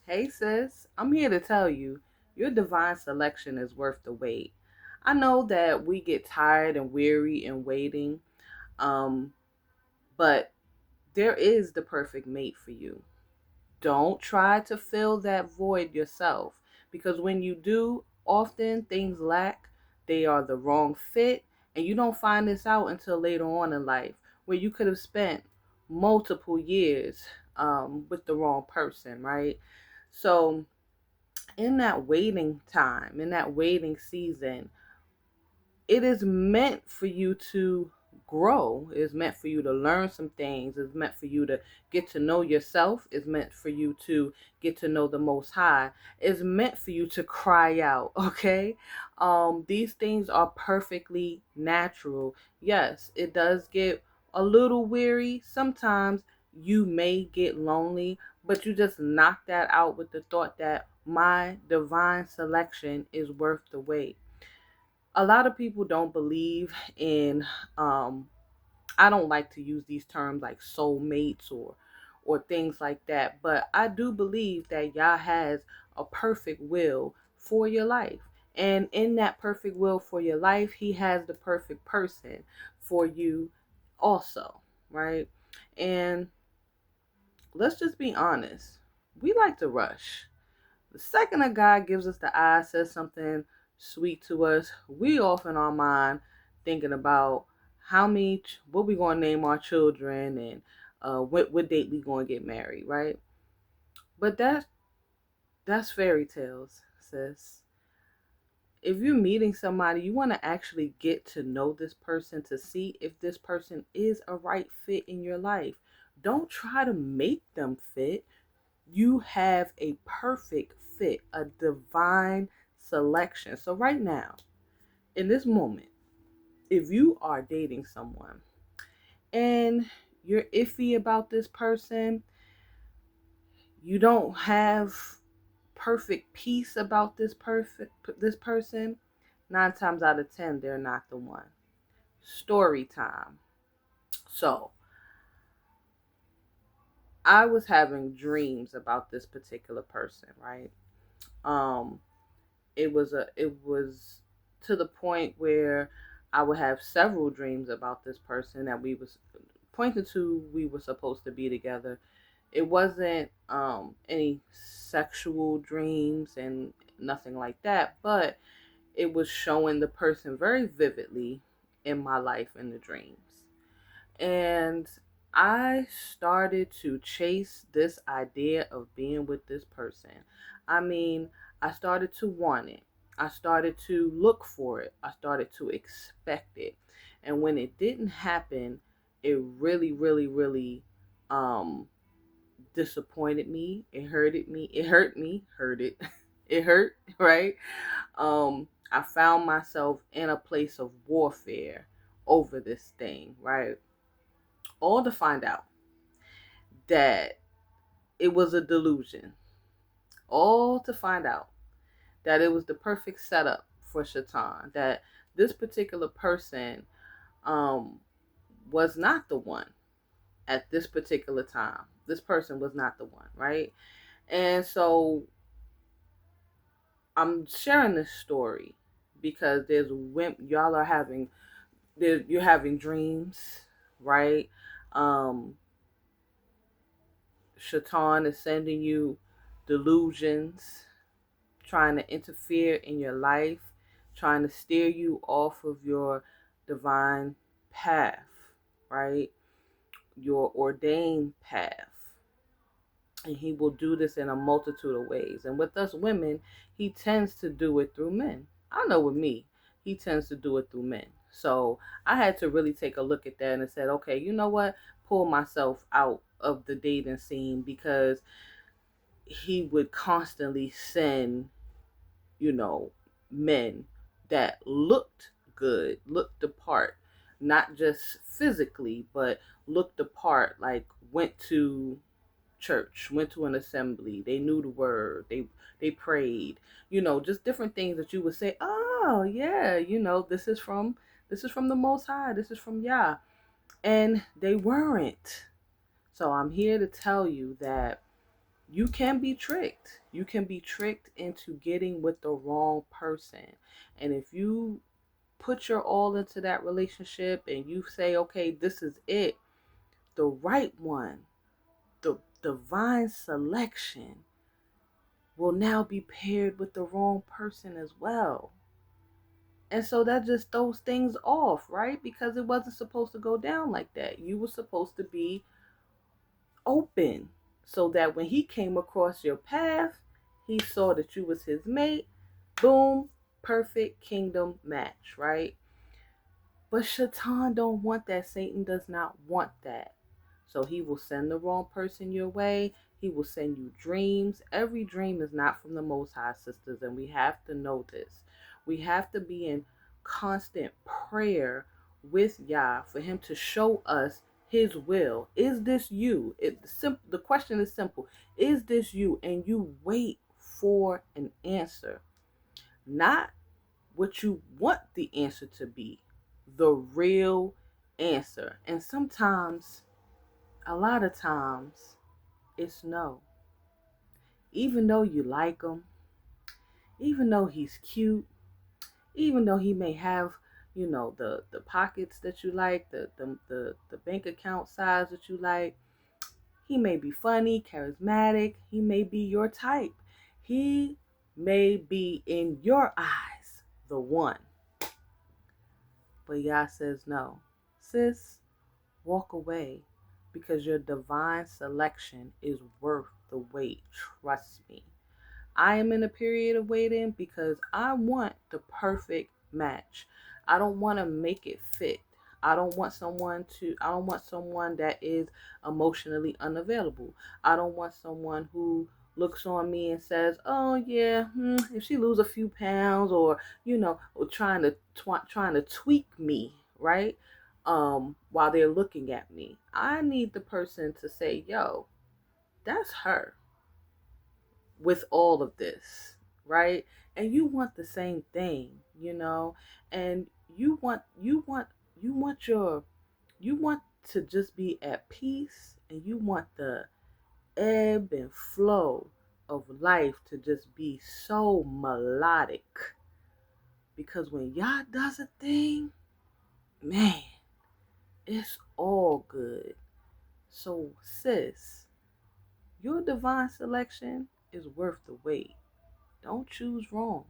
Hey sis, I'm here to tell you your divine selection is worth the wait. I know that we get tired and weary in waiting, um, but there is the perfect mate for you. Don't try to fill that void yourself because when you do, often things lack, they are the wrong fit, and you don't find this out until later on in life where you could have spent multiple years with the wrong person, right? So, in that waiting time, in that waiting season, it is meant for you to grow. It's meant for you to learn some things. It's meant for you to get to know yourself. It's meant for you to get to know the Most High. It's meant for you to cry out. Okay, these things are perfectly natural. Yes, it does get a little weary sometimes. You may get lonely, but you just knock that out with the thought that my divine selection is worth the wait. A lot of people don't believe in um I don't like to use these terms like soulmates or things like that, but I do believe that Yah has a perfect will for your life. And in that perfect will for your life, he has the perfect person for you also, right? And let's just be honest. We like to rush. The second a guy gives us the eye, says something sweet to us, we off in our mind thinking about what we gonna name our children and what date we gonna get married, right? But that's fairy tales, sis. If you're meeting somebody, you want to actually get to know this person to see if this person is a right fit in your life. Don't try to make them fit. You have a perfect fit, a divine selection. So, right now, in this moment, if you are dating someone and you're iffy about this person, you don't have perfect peace about this person, 9 times out of 10, they're not the one. Story time. So, I was having dreams about this particular person, right? Um, it was to the point where I would have several dreams about this person that we was pointing to we were supposed to be together. It wasn't any sexual dreams and nothing like that, but it was showing the person very vividly in my life in the dreams. And I started to chase this idea of being with this person. I mean, I started to want it. I started to look for it. I started to expect it. And when it didn't happen, it really, really, really um disappointed me. It hurted me. It hurt me. Hurt it. It hurt, right? I found myself in a place of warfare over this thing, right? All to find out that it was a delusion. All to find out that it was the perfect setup for Shaitan. That this particular person um, was not the one at this particular time. This person was not the one, right? And so I'm sharing this story because y'all are having you're having dreams, right? Um, Shaitan is sending you delusions, trying to interfere in your life, trying to steer you off of your divine path, right? Your ordained path. And he will do this in a multitude of ways. And with us women, he tends to do it through men. I know with me, he tends to do it through men. So I had to really take a look at that and said, okay, you know what? Pull myself out of the dating scene because he would constantly send, you know, men that looked good, looked the part, not just physically, but looked the part, like went to church, went to an assembly, they knew the word, they prayed, just different things that you would say, oh yeah, this is from the Most High, this is from Yah, and they weren't. So I'm here to tell you that you can be tricked. You can be tricked into getting with the wrong person. And if you put your all into that relationship and you say, okay, this is it, the right one, the divine selection will now be paired with the wrong person as well. And so that just throws things off, right? Because it wasn't supposed to go down like that. You were supposed to be open so that when he came across your path, he saw that you was his mate. Boom, perfect kingdom match, right? But Shaitan don't want that. Satan does not want that. So he will send the wrong person your way. He will send you dreams. Every dream is not from the Most High, sisters, and we have to know this. We have to be in constant prayer with Yah for him to show us his will. Is this you? The question is simple. Is this you? And you wait for an answer. Not what you want the answer to be, the real answer. And sometimes, a lot of times, it's no. Even though you like him, even though he's cute, even though he may have, the pockets that you like, the bank account size that you like, he may be funny, charismatic, he may be your type. He may be in your eyes the one. But Yah says no. Sis, walk away because your divine selection is worth the wait. Trust me. I am in a period of waiting because I want the perfect match. I don't want to make it fit. I don't want someone that is emotionally unavailable. I don't want someone who looks on me and says, "Oh yeah, if she lose a few pounds or, or trying to tweak me, right? While they're looking at me. I need the person to say, "Yo, that's her." With all of this, right? And you want the same thing, and you want to just be at peace, and you want the ebb and flow of life to just be so melodic. Because when Yah does a thing, man, it's all good. So sis, your divine selection is worth the wait. Don't choose wrong.